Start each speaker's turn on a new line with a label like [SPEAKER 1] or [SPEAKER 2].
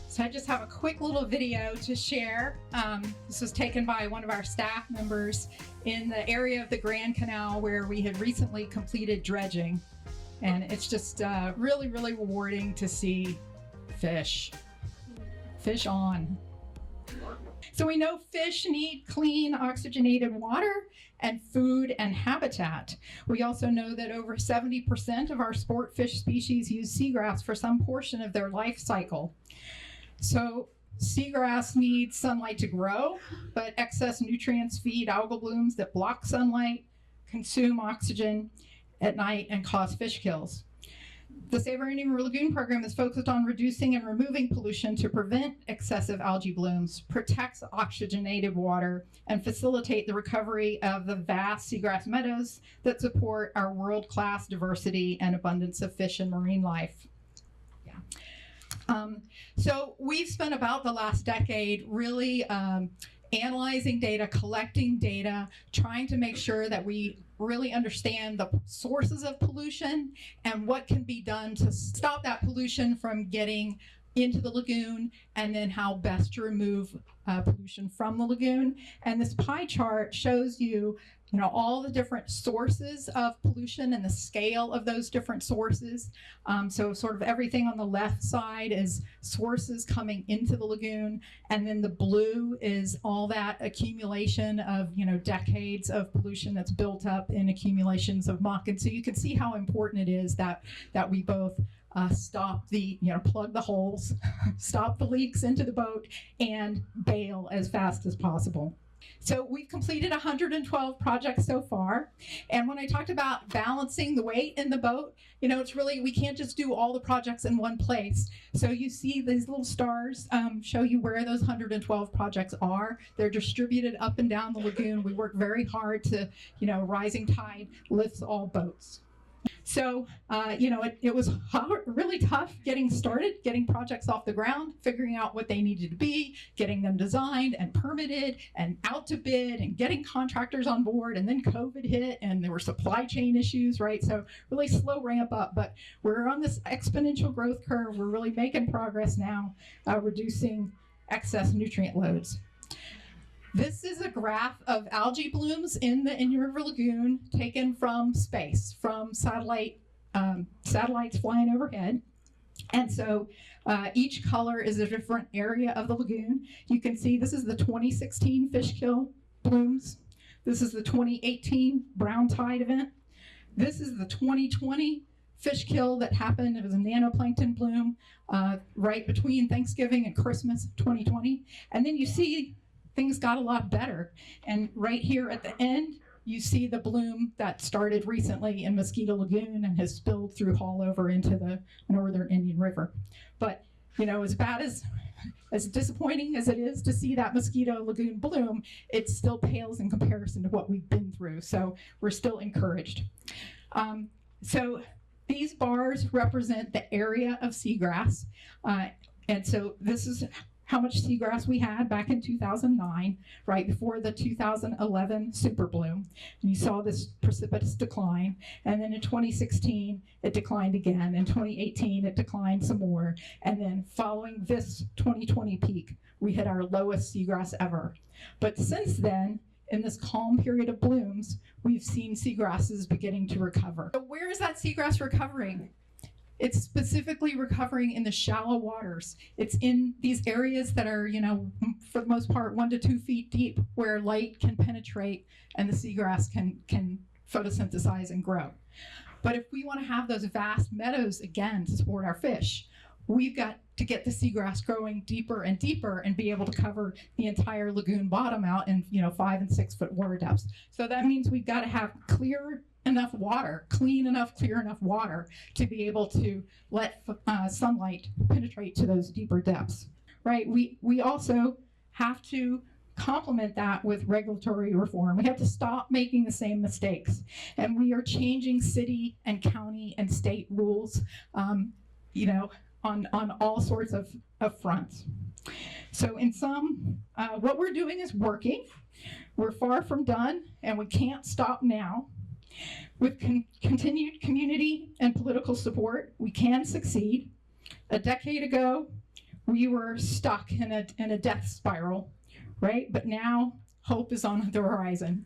[SPEAKER 1] So I just have a quick little video to share. This was taken by one of our staff members in the area of the Grand Canal where we had recently completed dredging. And it's just really, really rewarding to see fish on. So we know fish need clean, oxygenated water and food and habitat. We also know that over 70% of our sport fish species use seagrass for some portion of their life cycle. So seagrass needs sunlight to grow, but excess nutrients feed algal blooms that block sunlight, consume oxygen at night, and cause fish kills. The Save Our Indian River Lagoon program is focused on reducing and removing pollution to prevent excessive algae blooms, protect oxygenated water, and facilitate the recovery of the vast seagrass meadows that support our world-class diversity and abundance of fish and marine life. Yeah. So we've spent about the last decade really analyzing data, collecting data, trying to make sure that we really understand the sources of pollution and what can be done to stop that pollution from getting into the lagoon, and then how best to remove pollution from the lagoon. And this pie chart shows you all the different sources of pollution and the scale of those different sources. So sort of everything on the left side is sources coming into the lagoon, and then the blue is all that accumulation of decades of pollution that's built up in accumulations of muck. And so you can see how important it is that we both stop the, plug the holes, stop the leaks into the boat, and bail as fast as possible. So we've completed 112 projects so far. And when I talked about balancing the weight in the boat, it's really, we can't just do all the projects in one place. So you see these little stars show you where those 112 projects are. They're distributed up and down the lagoon. We work very hard to, rising tide lifts all boats. So, it was hard, really tough getting started, getting projects off the ground, figuring out what they needed to be, getting them designed and permitted and out to bid and getting contractors on board. And then COVID hit and there were supply chain issues, right? So really slow ramp up, but we're on this exponential growth curve. We're really making progress now, reducing excess nutrient loads. This is a graph of algae blooms in the Indian River Lagoon taken from space, from satellites flying overhead. And so each color is a different area of the lagoon. You can see this is the 2016 fish kill blooms. This is the 2018 brown tide event. This is the 2020 fish kill that happened. It was a nanoplankton bloom right between Thanksgiving and Christmas 2020. And then you see things got a lot better. And right here at the end, you see the bloom that started recently in Mosquito Lagoon and has spilled through all over into the northern Indian River. But, as bad as disappointing as it is to see that Mosquito Lagoon bloom, it still pales in comparison to what we've been through. So we're still encouraged. So these bars represent the area of seagrass. And so this is how much seagrass we had back in 2009, right before the 2011 super bloom. And you saw this precipitous decline. And then in 2016, it declined again. In 2018, it declined some more. And then following this 2020 peak, we hit our lowest seagrass ever. But since then, in this calm period of blooms, we've seen seagrasses beginning to recover. So where is that seagrass recovering? It's specifically recovering in the shallow waters. It's in these areas that are, for the most part, 1 to 2 feet deep, where light can penetrate and the seagrass can photosynthesize and grow. But if we want to have those vast meadows again to support our fish, we've got to get the seagrass growing deeper and deeper and be able to cover the entire lagoon bottom out in 5 and 6 foot water depths. So that means we've got to have clear enough water, clean enough, clear enough water to be able to let sunlight penetrate to those deeper depths, right? We also have to complement that with regulatory reform. We have to stop making the same mistakes. And we are changing city and county and state rules, on all sorts of fronts. So in sum, what we're doing is working. We're far from done, and we can't stop now. With continued community and political support, we can succeed. A decade ago, we were stuck in a death spiral, right? But now hope is on the horizon.